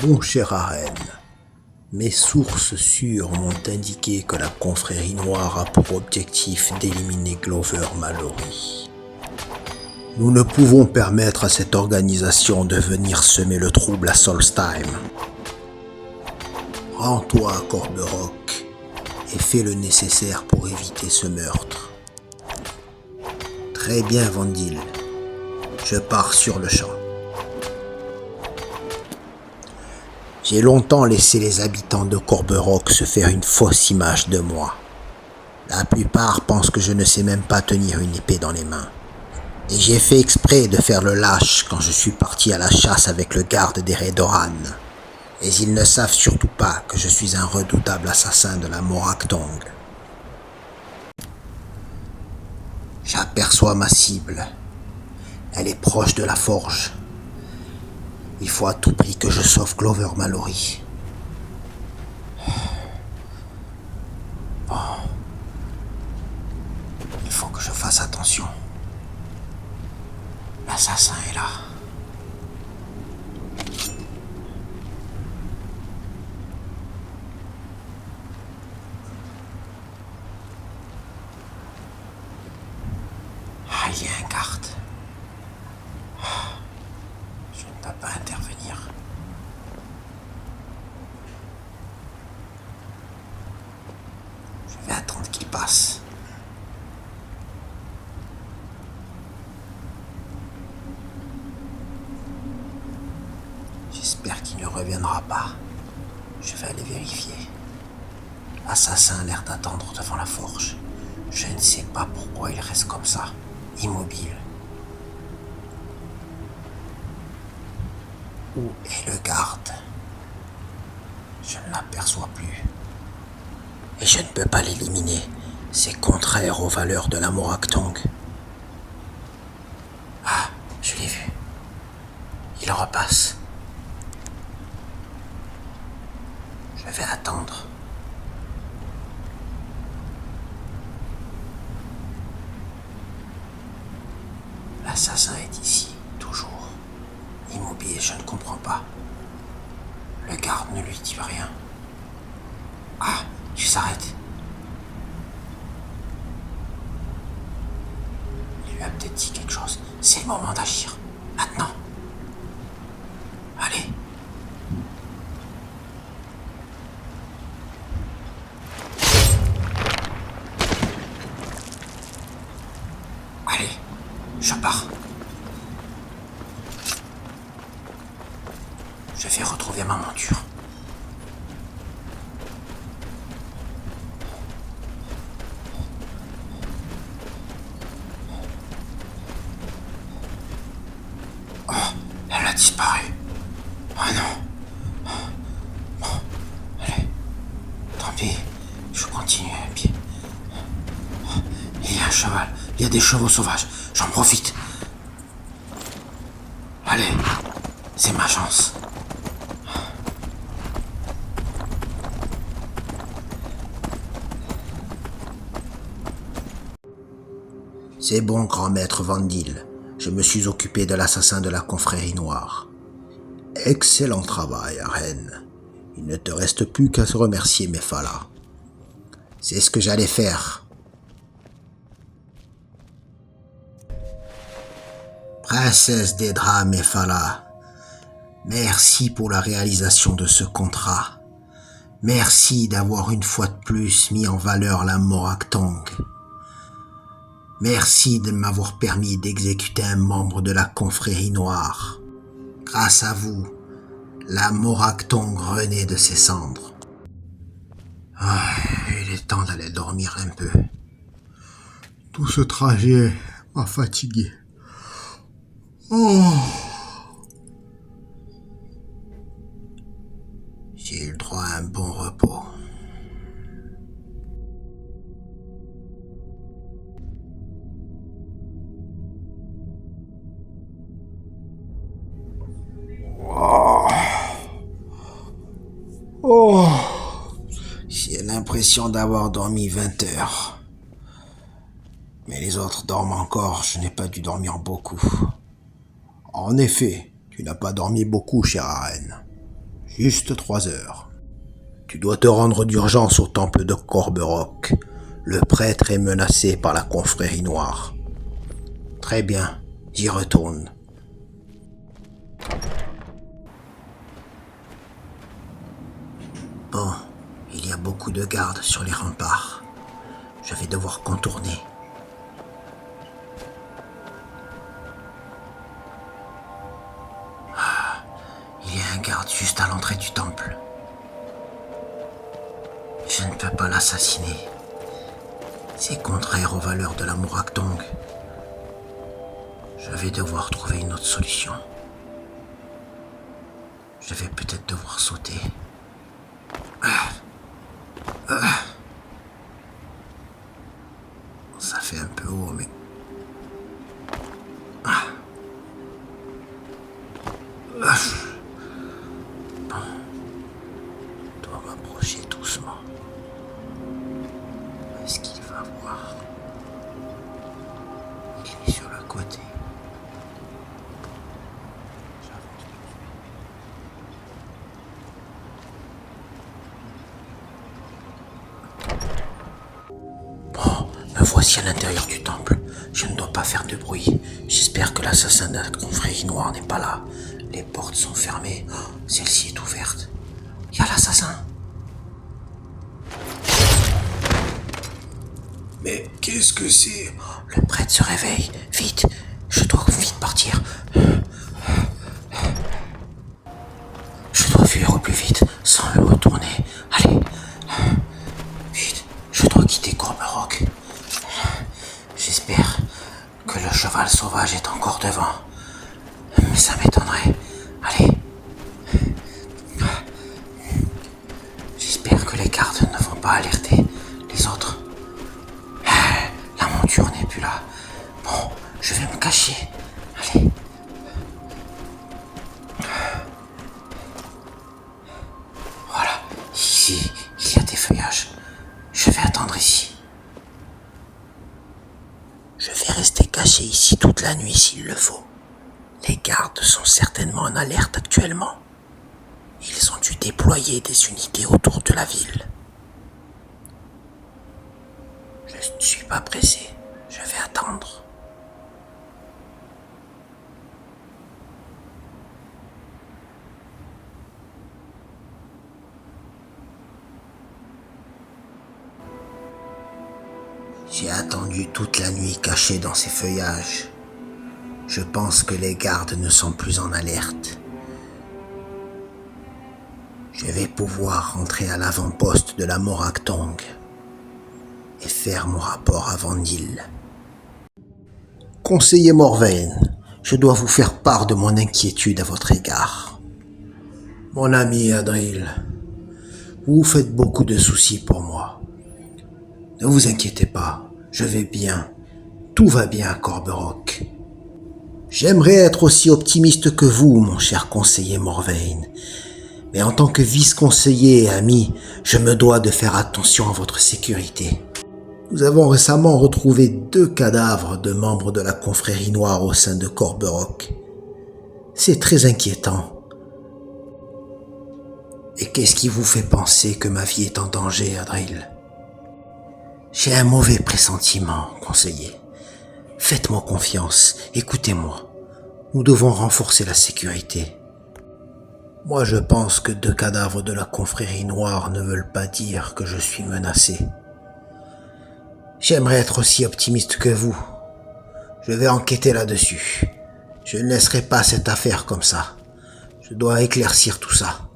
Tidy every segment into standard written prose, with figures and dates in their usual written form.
Mon cher Arène, mes sources sûres m'ont indiqué que la confrérie noire a pour objectif d'éliminer Glover Mallory. Nous ne pouvons permettre à cette organisation de venir semer le trouble à Solstheim. Rends-toi à Corberock et fais le nécessaire pour éviter ce meurtre. Très bien, Vandil. Je pars sur le champ. J'ai longtemps laissé les habitants de Corberock se faire une fausse image de moi. La plupart pensent que je ne sais même pas tenir une épée dans les mains. Et j'ai fait exprès de faire le lâche quand je suis parti à la chasse avec le garde des Redoran. Et ils ne savent surtout pas que je suis un redoutable assassin de la Moraktong. J'aperçois ma cible. Elle est proche de la forge. Il faut à tout prix que je sauve Glover Mallory. Bon. Il faut que je fasse attention. L'assassin est là. Ah, il y a un garde. Je ne peux pas intervenir. Je vais attendre qu'il passe. J'espère qu'il ne reviendra pas. Je vais aller vérifier. L'assassin a l'air d'attendre devant la forge. Je ne sais pas pourquoi il reste comme ça, immobile. Où est le garde? Je ne l'aperçois plus. Et je ne peux pas l'éliminer. C'est contraire aux valeurs de la Moraktong. Ah, je l'ai vu. Il repasse. Je vais attendre. L'assassin est ici, toujours. Immobile, je ne comprends pas. Le garde ne lui dit rien. Ah, tu s'arrêtes. Il lui a peut-être dit quelque chose. C'est le moment d'agir. Maintenant. Allez. Allez, je pars. Je vais retrouver ma monture. Oh, elle a disparu. Oh non. Bon, allez. Tant pis, je continue à pied. Il y a un cheval, il y a des chevaux sauvages. J'en profite. Allez, c'est ma chance. C'est bon, grand maître Vandil. Je me suis occupé de l'assassin de la confrérie noire. Excellent travail, Arène. Il ne te reste plus qu'à se remercier, Mephala. C'est ce que j'allais faire. Princesse d'Edra Mephala, merci pour la réalisation de ce contrat. Merci d'avoir une fois de plus mis en valeur la Moraktong. Merci de m'avoir permis d'exécuter un membre de la confrérie noire. Grâce à vous, la Moraktong renaît de ses cendres. Ah, il est temps d'aller dormir un peu. Tout ce trajet m'a fatigué. Oh. J'ai eu le droit à un bon repos. Oh. J'ai l'impression d'avoir dormi 20 heures. Mais les autres dorment encore, je n'ai pas dû dormir beaucoup. En effet, tu n'as pas dormi beaucoup, chère Arène. Juste 3 heures. Tu dois te rendre d'urgence au temple de Corberock. Le prêtre est menacé par la confrérie noire. Très bien, j'y retourne. Bon, il y a beaucoup de gardes sur les remparts. Je vais devoir contourner. Il y a un garde juste à l'entrée du temple. Je ne peux pas l'assassiner. C'est contraire aux valeurs de la Morakthong. Je vais devoir trouver une autre solution. Je vais peut-être devoir sauter. Ça fait un peu haut, mais... Bon. Je dois m'approcher doucement. Est-ce qu'il va voir? Il est sur le côté. Me voici à l'intérieur du temple. Je ne dois pas faire de bruit. J'espère que l'assassin de la confrérie noire n'est pas là. Les portes sont fermées. Oh, celle-ci est ouverte. Il y a l'assassin. Mais qu'est-ce que c'est? Le prêtre se réveille. Vite, je dois vite partir. Je dois fuir au plus vite, sans me retourner. Allez. Vite, je dois quitter Corberock. J'espère que le cheval sauvage est encore devant. Mais ça m'étonnerait. Allez. J'espère que les gardes ne vont pas alerter les autres. La monture n'est plus là. Bon, je vais me cacher. Allez. Voilà. Ici, il y a des feuillages. Je vais attendre ici. Je vais rester caché ici toute la nuit s'il le faut. Les gardes sont certainement en alerte actuellement. Ils ont dû déployer des unités autour de la ville. Je ne suis pas pressé. Je vais attendre. J'ai attendu toute la nuit caché dans ces feuillages. Je pense que les gardes ne sont plus en alerte. Je vais pouvoir rentrer à l'avant-poste de la Morakthong et faire mon rapport à Vandil. Conseiller Morvain, je dois vous faire part de mon inquiétude à votre égard. Mon ami Adril, vous faites beaucoup de soucis pour moi. Ne vous inquiétez pas, je vais bien. Tout va bien à Corberock. J'aimerais être aussi optimiste que vous, mon cher conseiller Morvain. Mais en tant que vice-conseiller et ami, je me dois de faire attention à votre sécurité. Nous avons récemment retrouvé 2 cadavres de membres de la confrérie noire au sein de Corberock. C'est très inquiétant. Et qu'est-ce qui vous fait penser que ma vie est en danger, Adril? J'ai un mauvais pressentiment, conseiller. Faites-moi confiance, écoutez-moi. Nous devons renforcer la sécurité. Moi, je pense que 2 cadavres de la confrérie noire ne veulent pas dire que je suis menacé. J'aimerais être aussi optimiste que vous. Je vais enquêter là-dessus. Je ne laisserai pas cette affaire comme ça. Je dois éclaircir tout ça.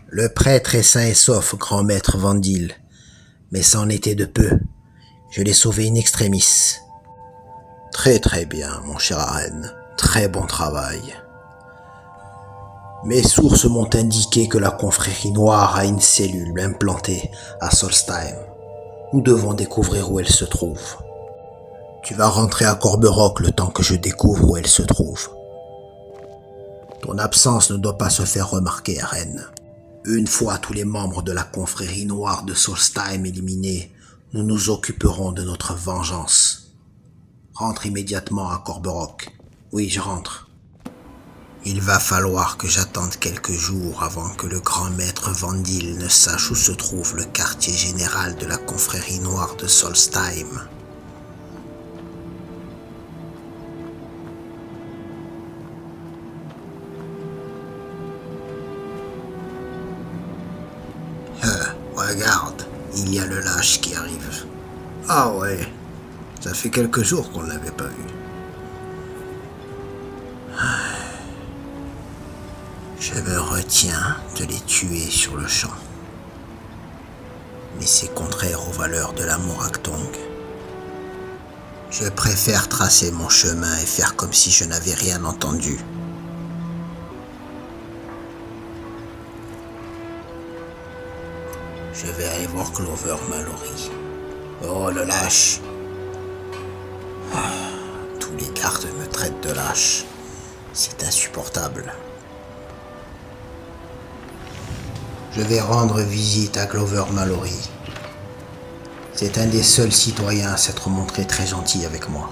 Le prêtre est sain et sauf, grand maître Vandil. Mais ça en était de peu. Je l'ai sauvé in extremis. Très très bien, mon cher Aren. Très bon travail. Mes sources m'ont indiqué que la confrérie noire a une cellule implantée à Solstheim. Nous devons découvrir où elle se trouve. Tu vas rentrer à Corberock le temps que je découvre où elle se trouve. Ton absence ne doit pas se faire remarquer, Aren. Une fois tous les membres de la confrérie noire de Solstheim éliminés, nous nous occuperons de notre vengeance. Rentre immédiatement à Corberock. Oui, je rentre. Il va falloir que j'attende quelques jours avant que le grand maître Vandil ne sache où se trouve le quartier général de la confrérie noire de Solstheim. Regarde, il y a le lâche qui arrive. Ah ouais, ça fait quelques jours qu'on ne l'avait pas vu. Je me retiens de les tuer sur le champ. Mais c'est contraire aux valeurs de la Morakthong. Je préfère tracer mon chemin et faire comme si je n'avais rien entendu. Je vais aller voir Clover Mallory. Oh, le lâche. Tous les gardes me traitent de lâche. C'est insupportable. Je vais rendre visite à Clover Mallory. C'est un des seuls citoyens à s'être montré très gentil avec moi.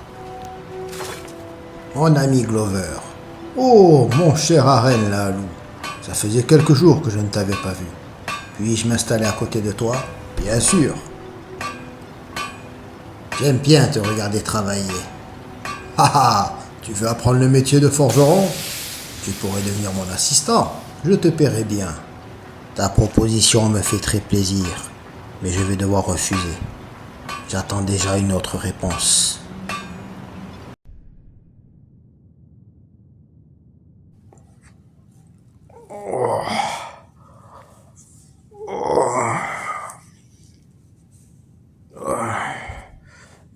Mon ami Glover. Oh, mon cher Aren Lahalou. Ça faisait quelques jours que je ne t'avais pas vu. Puis-je m'installer à côté de toi? Bien sûr. J'aime bien te regarder travailler. Haha, tu veux apprendre le métier de forgeron? Tu pourrais devenir mon assistant. Je te paierai bien. Ta proposition me fait très plaisir, mais je vais devoir refuser. J'attends déjà une autre réponse.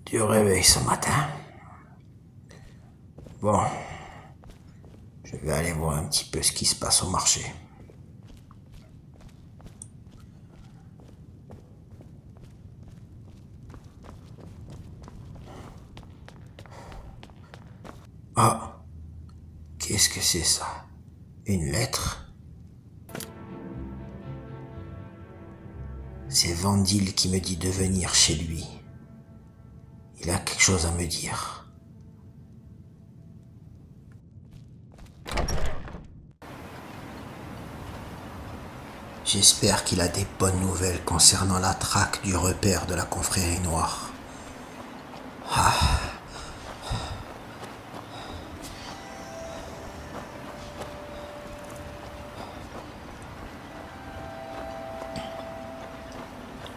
Du réveil ce matin. Bon, je vais aller voir un petit peu ce qui se passe au marché. Ah, qu'est-ce que c'est ça? Une lettre? C'est Vandil qui me dit de venir chez lui. Il a quelque chose à me dire. J'espère qu'il a des bonnes nouvelles concernant la traque du repère de la confrérie noire.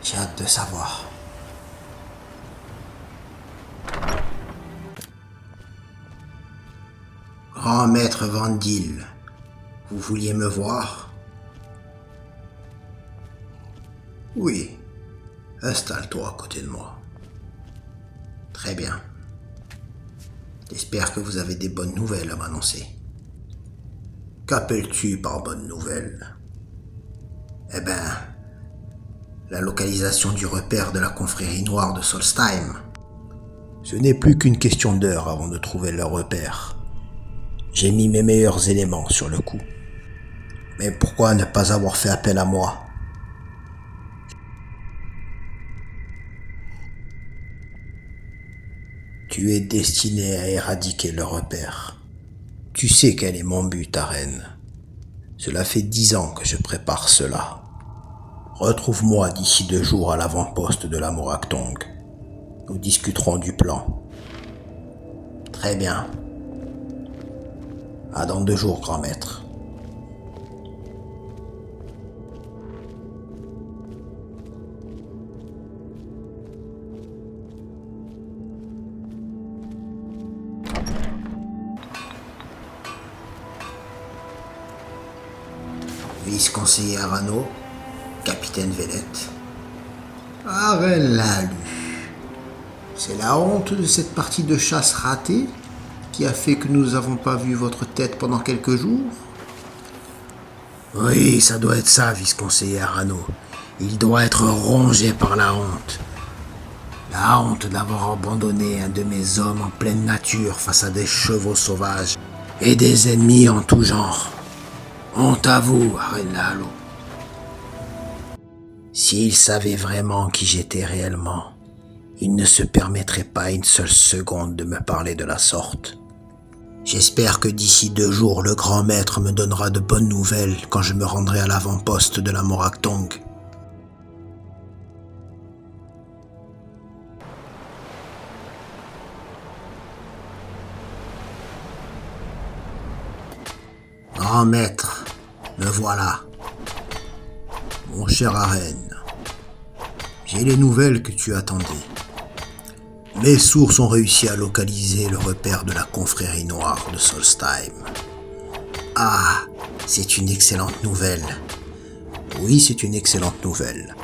J'ai hâte de savoir. Grand maître Vandil, vous vouliez me voir? Oui, installe-toi à côté de moi. Très bien. J'espère que vous avez des bonnes nouvelles à m'annoncer. Qu'appelles-tu par bonnes nouvelles? Eh ben, la localisation du repère de la confrérie noire de Solstheim. Ce n'est plus qu'une question d'heure avant de trouver leur repère. J'ai mis mes meilleurs éléments sur le coup. Mais pourquoi ne pas avoir fait appel à moi? Tu es destiné à éradiquer le repère. Tu sais quel est mon but, Aren. Cela fait 10 ans que je prépare cela. Retrouve-moi d'ici 2 jours à l'avant-poste de la Morakthong. Nous discuterons du plan. Très bien. À dans 2 jours, grand maître. Vice-conseiller Arano, capitaine Velette. Aren Lahalou. C'est la honte de cette partie de chasse ratée qui a fait que nous n'avons pas vu votre tête pendant quelques jours? Oui, ça doit être ça, vice-conseiller Arano. Il doit être rongé par la honte. La honte d'avoir abandonné un de mes hommes en pleine nature face à des chevaux sauvages et des ennemis en tout genre. Honte à vous, Aren Lahalou. S'il savait vraiment qui j'étais réellement, il ne se permettrait pas une seule seconde de me parler de la sorte. J'espère que d'ici 2 jours, le grand maître me donnera de bonnes nouvelles quand je me rendrai à l'avant-poste de la Moraktong. Grand maître, me voilà. Mon cher Arène, j'ai les nouvelles que tu attendais. Mes sources ont réussi à localiser le repère de la confrérie noire de Solstheim. Ah, c'est une excellente nouvelle. Oui, c'est une excellente nouvelle.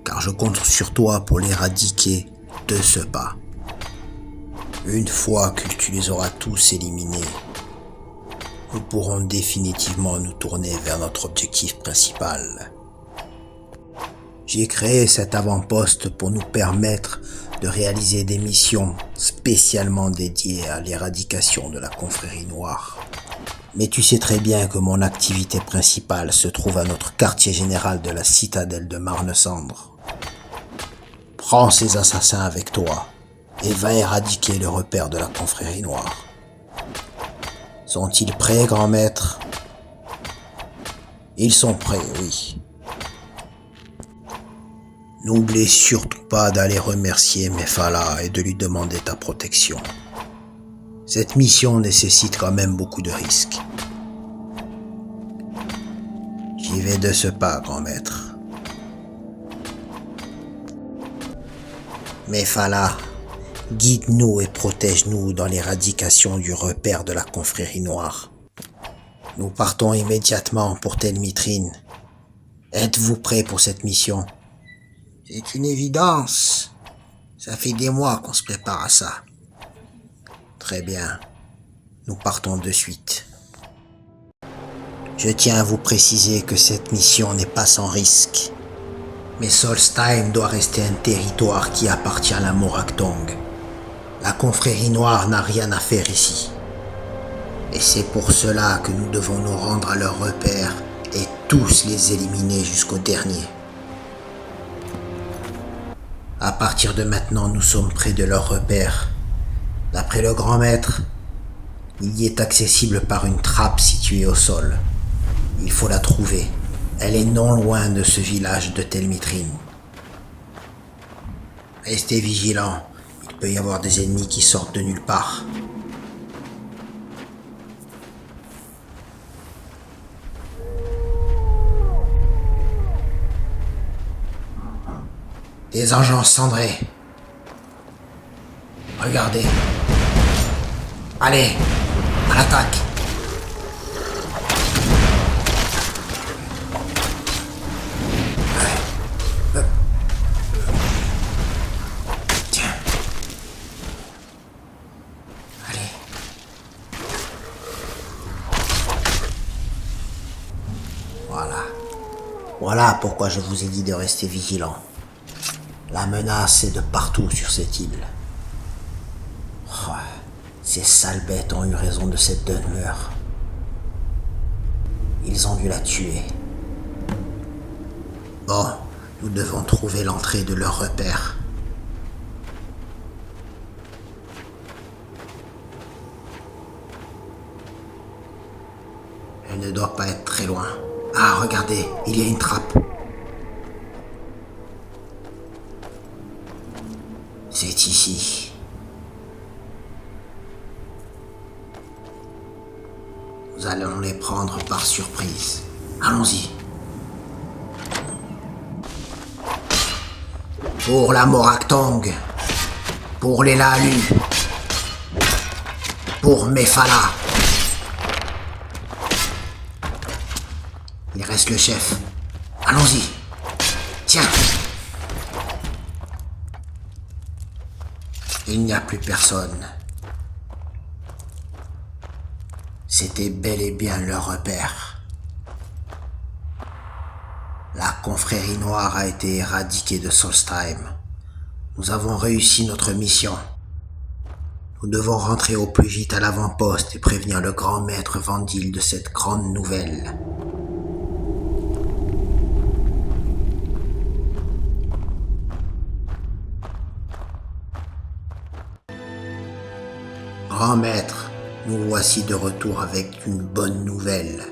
Car je compte sur toi pour l'éradiquer de ce pas. Une fois que tu les auras tous éliminés, nous pourrons définitivement nous tourner vers notre objectif principal. J'ai créé cet avant-poste pour nous permettre de réaliser des missions spécialement dédiées à l'éradication de la confrérie noire. Mais tu sais très bien que mon activité principale se trouve à notre quartier général de la citadelle de Marnesandre. Prends ces assassins avec toi et va éradiquer le repère de la confrérie noire. Sont-ils prêts, grand maître? Ils sont prêts, oui. N'oublie surtout pas d'aller remercier Mephala et de lui demander ta protection. Cette mission nécessite quand même beaucoup de risques. J'y vais de ce pas, grand maître. Mephala, guide-nous et protège-nous dans l'éradication du repère de la confrérie noire. Nous partons immédiatement pour Tel Mitrine. Êtes-vous prêts pour cette mission? C'est une évidence. Ça fait des mois qu'on se prépare à ça. Très bien. Nous partons de suite. Je tiens à vous préciser que cette mission n'est pas sans risque. Mais Solstheim doit rester un territoire qui appartient à la Moraktong. La confrérie noire n'a rien à faire ici. Et c'est pour cela que nous devons nous rendre à leur repère et tous les éliminer jusqu'au dernier. À partir de maintenant, nous sommes près de leur repère. D'après le grand maître, il y est accessible par une trappe située au sol. Il faut la trouver. Elle est non loin de ce village de Tel Mitrine. Restez vigilants. Il peut y avoir des ennemis qui sortent de nulle part. Des engins cendrés. Regardez. Allez, à l'attaque. Tiens. Allez. Voilà. Voilà pourquoi je vous ai dit de rester vigilant. La menace est de partout sur cette île. Oh, ces sales bêtes ont eu raison de cette demeure. Ils ont dû la tuer. Bon, nous devons trouver l'entrée de leur repère. Elle ne doit pas être très loin. Ah, regardez, il y a une trappe. C'est ici. Nous allons les prendre par surprise. Allons-y. Pour la Moraktong. Pour les Lahalu. Pour Mephala. Il reste le chef. Allons-y. Tiens. Il n'y a plus personne. C'était bel et bien leur repère. La confrérie noire a été éradiquée de Solstheim. Nous avons réussi notre mission. Nous devons rentrer au plus vite à l'avant-poste et prévenir le grand maître Vandil de cette grande nouvelle. Grand maître, Nous voici de retour avec une bonne nouvelle.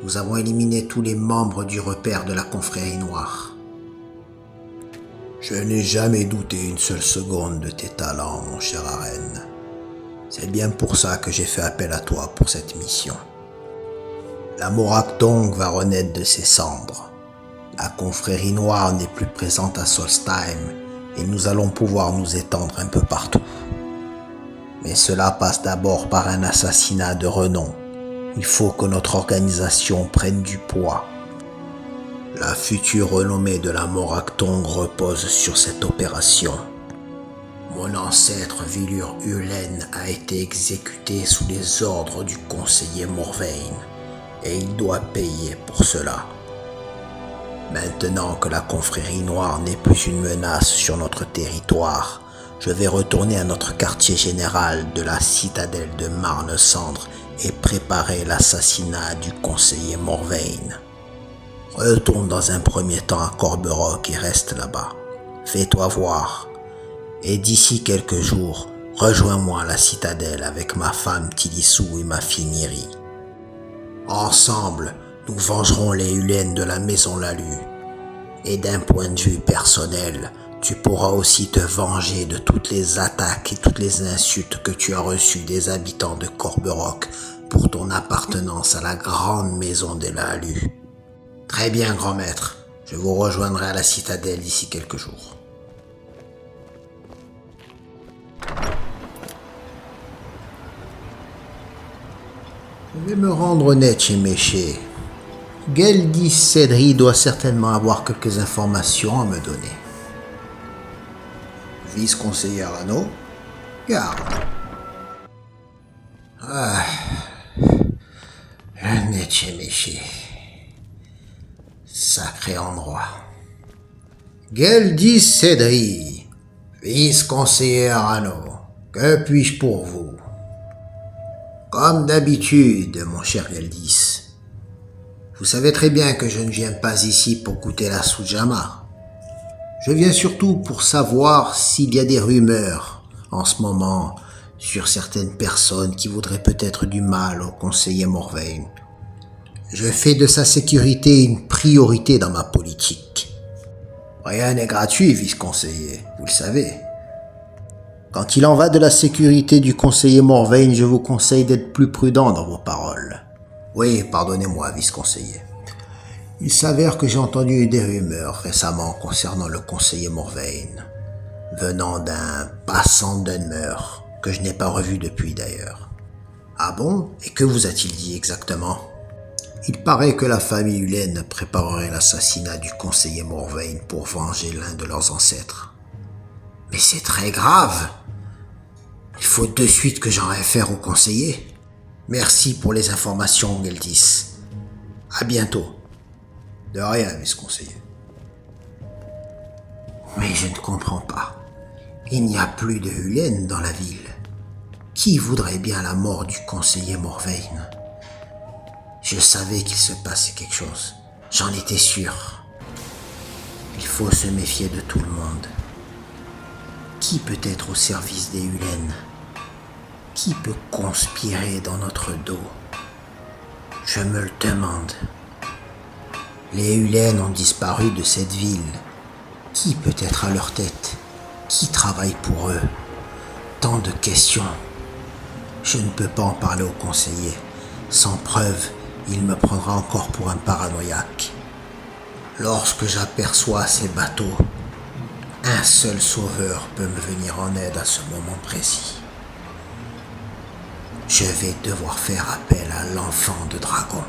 Nous avons éliminé tous les membres du repère de la confrérie noire. Je n'ai jamais douté une seule seconde de tes talents, mon cher Aren. C'est bien pour ça que j'ai fait appel à toi pour cette mission. La Morakthong va renaître de ses cendres. La confrérie noire n'est plus présente à Solstheim et nous allons pouvoir nous étendre un peu partout. Mais cela passe d'abord par un assassinat de renom. Il faut que notre organisation prenne du poids. La future renommée de la Morakthong repose sur cette opération. Mon ancêtre Vilur Ulen a été exécuté sous les ordres du conseiller Morvain, et il doit payer pour cela. Maintenant que la confrérie noire n'est plus une menace sur notre territoire, je vais retourner à notre quartier général de la citadelle de Marne-Cendre et préparer l'assassinat du conseiller Morvain. Retourne dans un premier temps à Corberock et reste là-bas. Fais-toi voir. Et d'ici quelques jours, rejoins-moi à la citadelle avec ma femme Tilissou et ma fille Niri. Ensemble, nous vengerons les Ulen de la maison Lalu. Et d'un point de vue personnel, tu pourras aussi te venger de toutes les attaques et toutes les insultes que tu as reçues des habitants de Corberock pour ton appartenance à la grande maison des Lalu. Très bien, grand maître. Je vous rejoindrai à la citadelle d'ici quelques jours. Je vais me rendre honnête chez Méché. Geldis Cédri doit certainement avoir quelques informations à me donner. Vice-conseiller Arano, garde. Honnête chez Méché. Sacré endroit. Geldis Cédri, vice-conseiller Arano, que puis-je pour vous? Comme d'habitude, mon cher Geldis. Vous savez très bien que je ne viens pas ici pour goûter la soujama. Je viens surtout pour savoir s'il y a des rumeurs en ce moment sur certaines personnes qui voudraient peut-être du mal au conseiller Morvain. Je fais de sa sécurité une priorité dans ma politique. Rien n'est gratuit, vice-conseiller, vous le savez. Quand il en va de la sécurité du conseiller Morvain, je vous conseille d'être plus prudent dans vos paroles. Oui, pardonnez-moi, vice-conseiller. Il s'avère que j'ai entendu des rumeurs récemment concernant le conseiller Morvain, venant d'un passant d'Unmer, que je n'ai pas revu depuis d'ailleurs. Ah bon? Et que vous a-t-il dit exactement? Il paraît que la famille Ulen préparerait l'assassinat du conseiller Morvain pour venger l'un de leurs ancêtres. Mais c'est très grave! Il faut de suite que j'en réfère au conseiller. Merci pour les informations, Geldis. À bientôt. De rien, vice-conseiller. Mais je ne comprends pas. Il n'y a plus de Ulen dans la ville. Qui voudrait bien la mort du conseiller Morvain? Je savais qu'il se passait quelque chose. J'en étais sûr. Il faut se méfier de tout le monde. Qui peut être au service des Ulen? Qui peut conspirer dans notre dos? Je me le demande. Les Ulen ont disparu de cette ville. Qui peut être à leur tête? Qui travaille pour eux? Tant de questions. Je ne peux pas en parler au conseiller. Sans preuve, il me prendra encore pour un paranoïaque. Lorsque j'aperçois ces bateaux, un seul sauveur peut me venir en aide à ce moment précis. Je vais devoir faire appel à l'enfant de dragon.